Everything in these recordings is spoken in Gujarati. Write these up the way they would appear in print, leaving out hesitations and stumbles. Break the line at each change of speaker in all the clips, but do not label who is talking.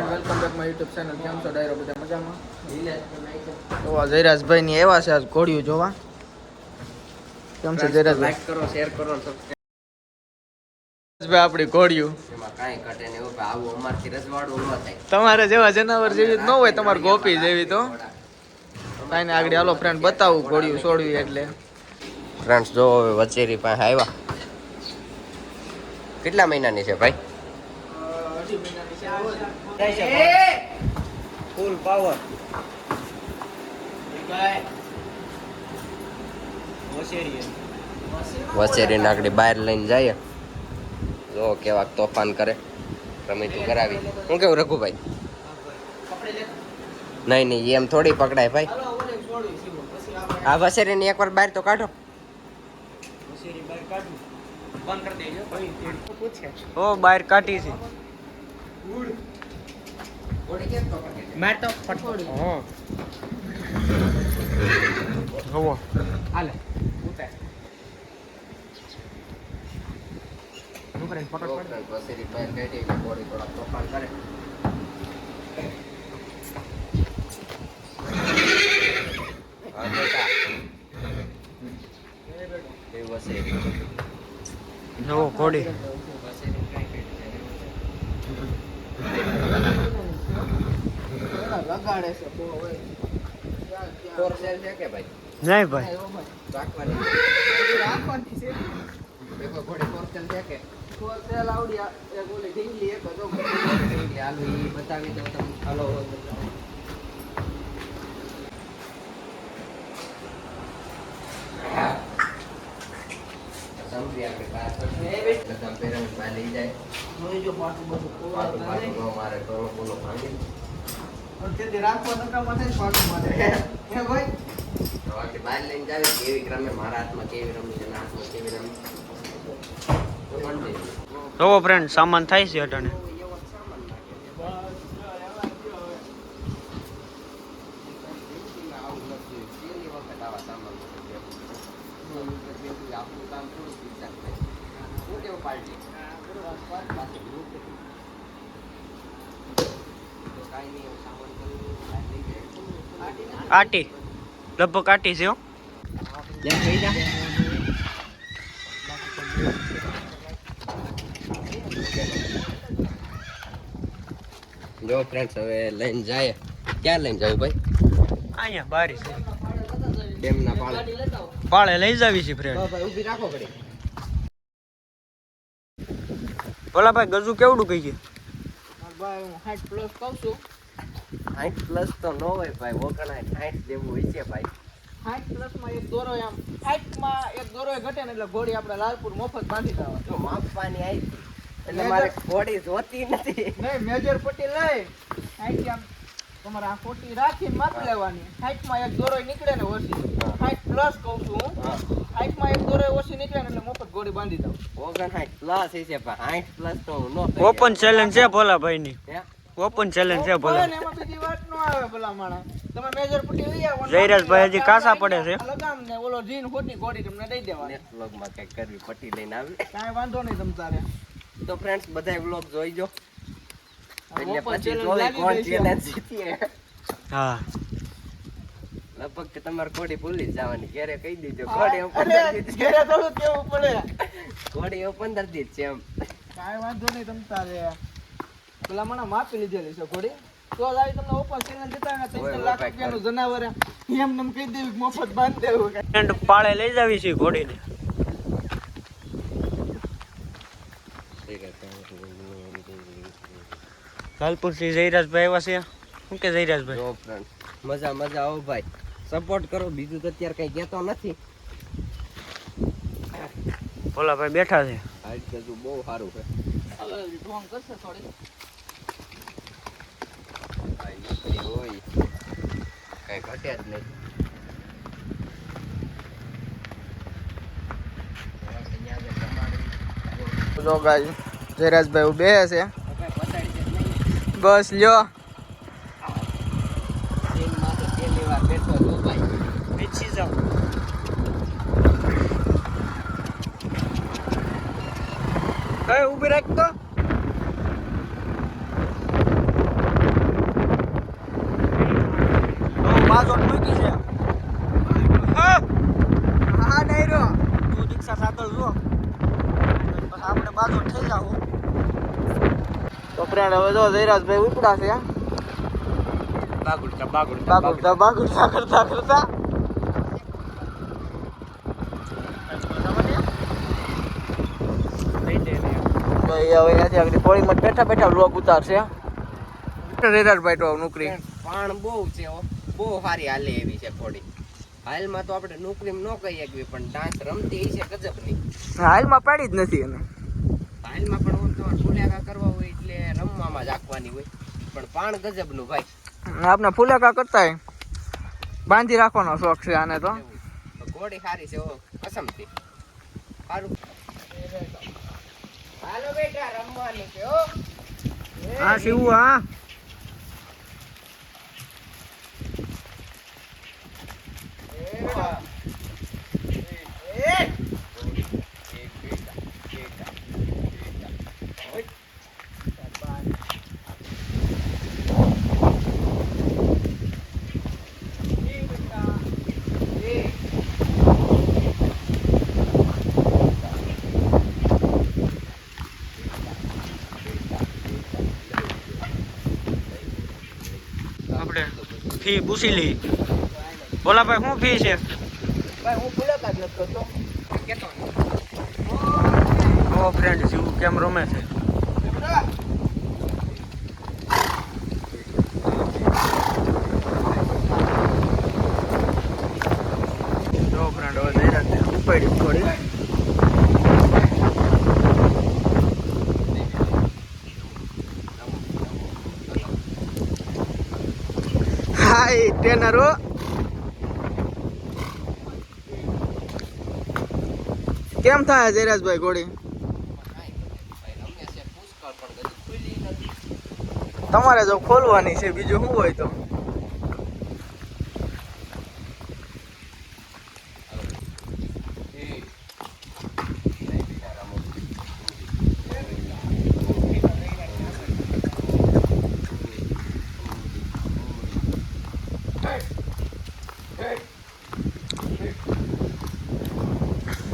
Welcome back my YouTube channel. કેમ છો ડાયરો? બધા મજામાં? તો જયરાજભાઈ ની એવા છે આજ ઘોડિયું જોવા. કેમ છે જયરાજ? લાઈક કરો, શેર કરો, સબસ્ક્રાઇબ. આપડી ઘોડિયું એમાં કાઈ ઘટે ને એવું આવું અમારથી રજવાડું ન થાય. તમારે જેવા જનાવર જેવી ન હોય, તમારે ગોપી જેવી તો કાઈ ને. આગળ હાલો ફ્રેન્ડ બતાવું ઘોડિયું છોડવી એટલે. ફ્રેન્ડ્સ જો વચેરી પાસે આવ્યા. કેટલા મહિનાની છે ભાઈ? 2.5 મહિનાની છે. ફૂલ પાવર. વસેરી નાકડી બહાર લઈને જાય. જો કેવા તોફાન કરે. રમીતું કરાવી. હું કેવું રઘુભાઈ? નહીં એમ થોડી પકડાય ભાઈ. આ વસેરીની એકવાર બહાર તો કાઢો. ઓ બહાર કાઢી છે. માર તો ફટફટ. હા હોવો હાલે ઉતાર. ઉપર ફટફટ વસેરી બહાર કાઢી કે બોડી થોડા તોફાન કરે. હા બેટા એ વસેરી નો ઘોડી વસેરી કાઈ લગાડે છે બહુ હોય. ફોર સેલ છે કે ભાઈ? નહીં ભાઈ, રાખવાની છે. એક ઘોડી ફોર સેલ છે કે? ફોર સેલ આવડી એક ઓલી ઢીંગલી એક જો ઢીંગલી હાલો ઈ બતાવી દઉં તમને. હાલો સમજી આપણે વાત કરશું. લગન પેરેન્ટ બા લઈ જાય. હું જો પાટું બધું મારે કરો બોલો ભાંગી. તે રાખવા નકા માથે પાટું મારે હે ભાઈ. તો આખી બહાર લઈને જાવે કેવી રમે, મારા હાથમાં કેવી રમી છે, હાથમાં કેવી રમી. તો ફ્રેન્ડ સામાન થાય છે અટાણે. આટી લગભગ આટી છે. જો ફ્રેન્ડ્સ હવે લઈને જાય. ક્યાં લઈને જાવ ભાઈ? અહીંયા બારી છે ડેમના પાળે લઈ જાવી છે ફ્રેન્ડ. ભાઈ ઊભી રાખો ઘડી. બોલા ભાઈ ગજુ કેવડું કહીએ? ભાઈ હું 60 પ્લસ કહું છું. 60 પ્લસ તો ન હોય ભાઈ, વગણા 60 જેવું હોય છે ભાઈ. 60 પ્લસ માં એક દોરો આમ 60 માં એક દોરો ઘટે ને એટલે ઘોડી આપણે લાલપુર મફત બાંધી દેવા. તો માપવાની આવી એટલે મારે ઘોડી જોતી નથી. નહીં મેજર પટ્ટી લઈ 60 આમ તમારે આ પટ્ટી રાખીને માપી લેવાની. 60 માં એક દોરો નીકળે ને ઓછી 60 પ્લસ કહું છું હું. 60 માં એક દોરો ઓછી નીકળે ને એટલે મફત ઘોડી બાંધી દઉં. 59 પ્લસ છે ભાઈ, 60 પ્લસ તો નો. ઓપન ચેલેન્જ છે ભોલા ભાઈ ની. ઓપન ચેલેન્જ છે ભોલા. એમાં બીજી વાત નો આવે ભલા માણા. તમે મેજર પટ્ટી લઈ આવો. જયરાજભાઈ હજી કાસા પડે છે. લગામ ને ઓલો જીન ખોટી ઘોડી તમને દઈ દેવાની. વ્લોગ માં કઈ કરવી પટ્ટી લઈને આવી. કાઈ વાંધો નહીં તમ તારે. તો ફ્રેન્ડ્સ બધાય વ્લોગ જોઈજો એટલે પછી જોઈ કોણ ચેલેન્જ જીતીએ. હા લગભગ કે તમારે ઘોડી ભૂલી જવાની. ઘરે કહી દીજો ઘોડી 15 દી ઘરે થોડું કેવું પડે. ઘોડી 15 દી છે એમ. કાઈ વાંધો નહીં તમ તારે. પેલા મને માપી લીધેલી છે ઘોડી. તો જ આવી તમને ઓપન ચેલેન્જ જીતા ને 3 લાખ રૂપિયાનું જનાવર એમ નમ કહી દેવી મફત બાંધી દેવું. એન્ડ પાળે લઈ જાવી છે ઘોડીને. લાલપુર થી જયરાજભાઈ આવ્યા છે. શું કે જયરાજભાઈ? જો ફ્રેન્ડ મજા મજા આવો ભાઈ, સપોર્ટ કરો. બીજું તો અત્યારે કઈ કહેતો નથી. ભોલા ભાઈ બેઠા છે. હાઈટ કે બહુ સારું છે. ફોન કરશે થોડી ભાઈ હોય કઈ ઘટે જ નહીં. જો ગાય જયરાજભાઈ બે છે. બસ લ્યો પીછી જાઓ. કઈ ઊભી રાખ તો. ફ્રેન્ડ હવે જો જયરાજભાઈ ઉપડા છે બાગુડતા કરતા કરતા થોડી બેઠા બેઠા વ્લોગ ઉતારશે જયરાજભાઈ તો નોકરી પણ બહુ છે બહુ સારી હાલે એવી છે થોડી હાલમાં તો આપણે નોકરી ન કહી શકીએ પણ ડાન્સ રમતી છે ગજબની હાલમાં પાડી જ નથી એને હાલમાં પણ તમારે ફુલેકા કરવા હોય એટલે રમવામાં જ રાખવાની હોય પણ પાણ ગજબનું ભાઈ આપણે ફુલેકા કરતા બાંધી રાખવાનો શોખ છે આને તો ઘોડી સારી છે કસમથી સારું હાલો બેટા રમવાનું છે હો હા શિવ હા ફી પૂછી લઈ બોલા ભાઈ શું ફી છે ભાઈ હું ફુલેકા જ નથી કરતો કેતો ઓ ફ્રેન્ડ જીવ કેમ રમે છે જો ફ્રેન્ડ હવે જઈ ઉપાડી થોડી હાય ટ્રેનરો કેમ થાય જયરાજભાઈ ઘોડી તમારે જો ખોલવાની છે બીજું શું હોય તો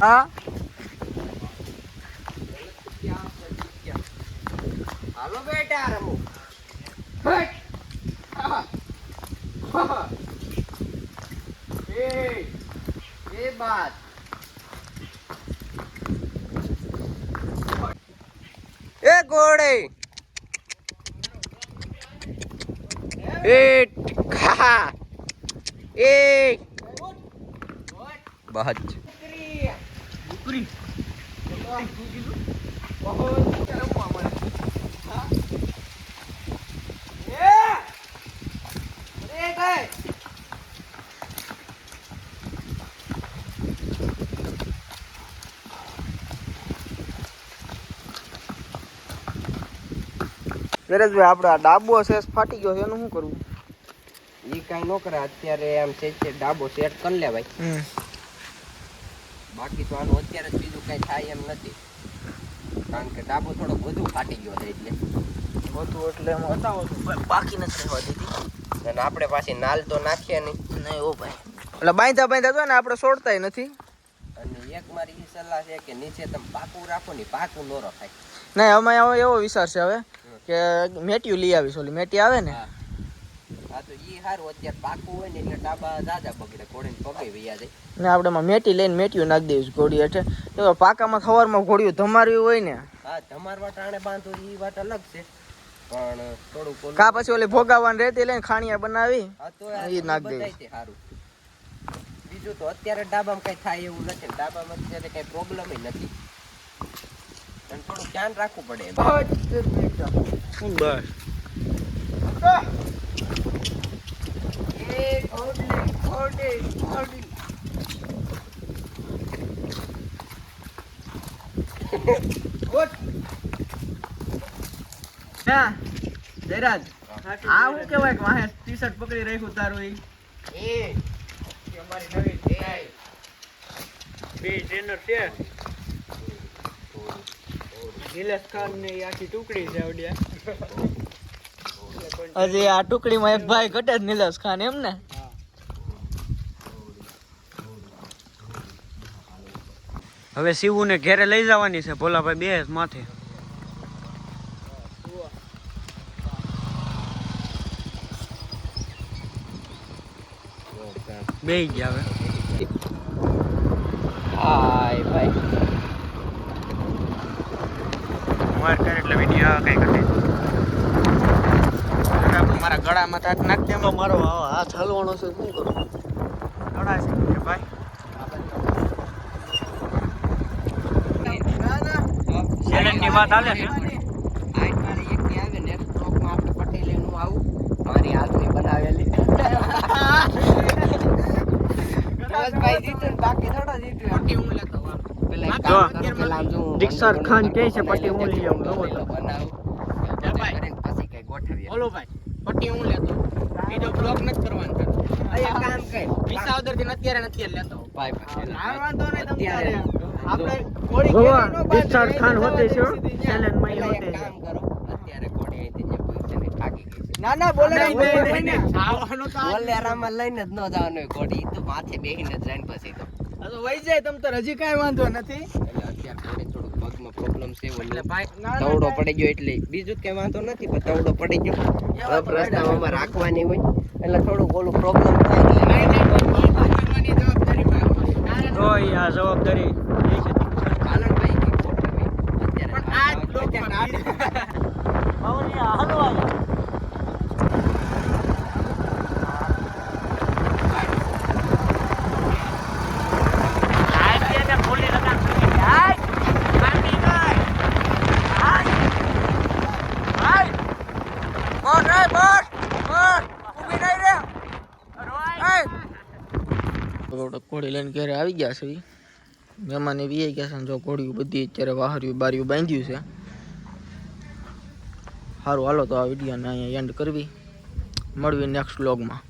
હા હાલો બેટા રમો એ બાત એ ઘોડે એ ખા એ બહત ઉપરી નરેશભાઈ આપણે આ ડાબો સેસ ફાટી ગયો છે એનું શું કરવું એ કઈ ન કરે અત્યારે આમ છે ડાબો સેટ કરી લે ભાઈ બાકી તો આનું અત્યારે બીજું કઈ થાય એમ નથી કારણ કે ડાબો થોડો વધુ ફાટી ગયો છે એટલે વધુ એટલે એમ બતાવો બાકી નથી રહેવા દીધી અને આપણે પાછી નાલ તો નાખીએ નહીં ઓ ભાઈ એટલે બાંધા તો ને આપણે છોડતાય નથી અને એક મારી એ સલાહ છે કે નીચે તમે પાકું રાખો ને પાકું ન રખાય નહીં અમે એવો વિચાર છે હવે કે મેટિયું લઈ આવીશ ઓલી મેટી આવે ને હા તો ઈ સારું અત્યારે પાકું હોય ને એટલે ડાબા દાદા બગડે ઘોડીને પગે વૈયા જાય ને આપણે મેટી લઈને મેટિયું નાખી દઈશું ઘોડી એટલે તો પાકામાં સવારમાં ઘોડિયું ધમારવી હોય ને હા ધમારવા ટાણે બાંધો ઈ વાત અલગ છે પણ થોડું કા પછી ઓલી ભોગાવાની રેતી લઈને ખાણિયા બનાવી હા તો ઈ નાખી દઈશું સારું બીજું તો અત્યારે ડાબામાં કઈ થાય એવું નથી ડાબામાં અત્યારે કઈ પ્રોબ્લેમ નથી અને થોડું ધ્યાન રાખવું પડે જયરાજ આ હું કેવાય કે વાહે ટી શર્ટ પકડી રાખ્યું તારું એ અમારી નવી બે ટ્રેનર છે નિલેશ ખાન ને આખી ટુકડી છે આવડિયા હજી આ ટુકડીમાં એક ભાઈ ઘટે જ નિલેશ ખાન એમ ને હવે શિવુ ને ઘેરે લઈ જવાની છે ભોલાભાઈ બે માથે બેહી ગયા હવે. હાય ભાઈ માર કરે એટલે વિડિયો કઈ કરે. મારા ગળામાં તાક નાખ દે. તો મારો હાથ હલવાનો છે શું કરું? ગળા છે કે ભાઈ ચેલેન્જની વાત હાલે છે. દીક્ષાર ખાન કહે છે પટ્ટી હું લઈ આવું. બોલો ભાઈ પટ્ટી હું લેતો બીજો બ્લોક નથી કરવાનો. કામ કર વિસાવદર થી અત્યારે લેતો ભાઈ વાંધો નહીં અત્યારે આપણે કોડી દીક્ષાર ખાન હોતે છે ચેલેન્જ માં હોતે કામ કરો અત્યારે કોડી અહીંથી ને થાકી ગઈ છે. ના બોલે નહીં આવવાનું તો બોલે આરામમાં લઈને જ ન જવાનું કોડી તો માથે બેહીને જ જઈને પછી તો વઈ જાય તમ તો હજી કાઈ વાંધો નથી. અત્યારે થોડું પગમાં પ્રોબ્લેમ છે એટલે ભાઈ તવડો પડી ગયો એટલે બીજું કઈ વાંધો નથી પણ તવડો પડી ગયો રસ્તામાં રાખવાની હોય એટલે થોડું ઓલું પ્રોબ્લેમ થાય એટલે તો આ જવાબદારી પાલનભાઈ કે અત્યારે પણ આ હાલો કોડી લઈને ઘરે આવી ગયા છે. મહેમાન એવી આવી ગયા છે. જો કોડિયું બધી અત્યારે વાહર્યું બાર્યું બાંધ્યું છે. સારું હાલો તો આ વિડીયોને અહીંયા એન્ડ કરવી. મળવી નેક્સ્ટ વ્લોગમાં.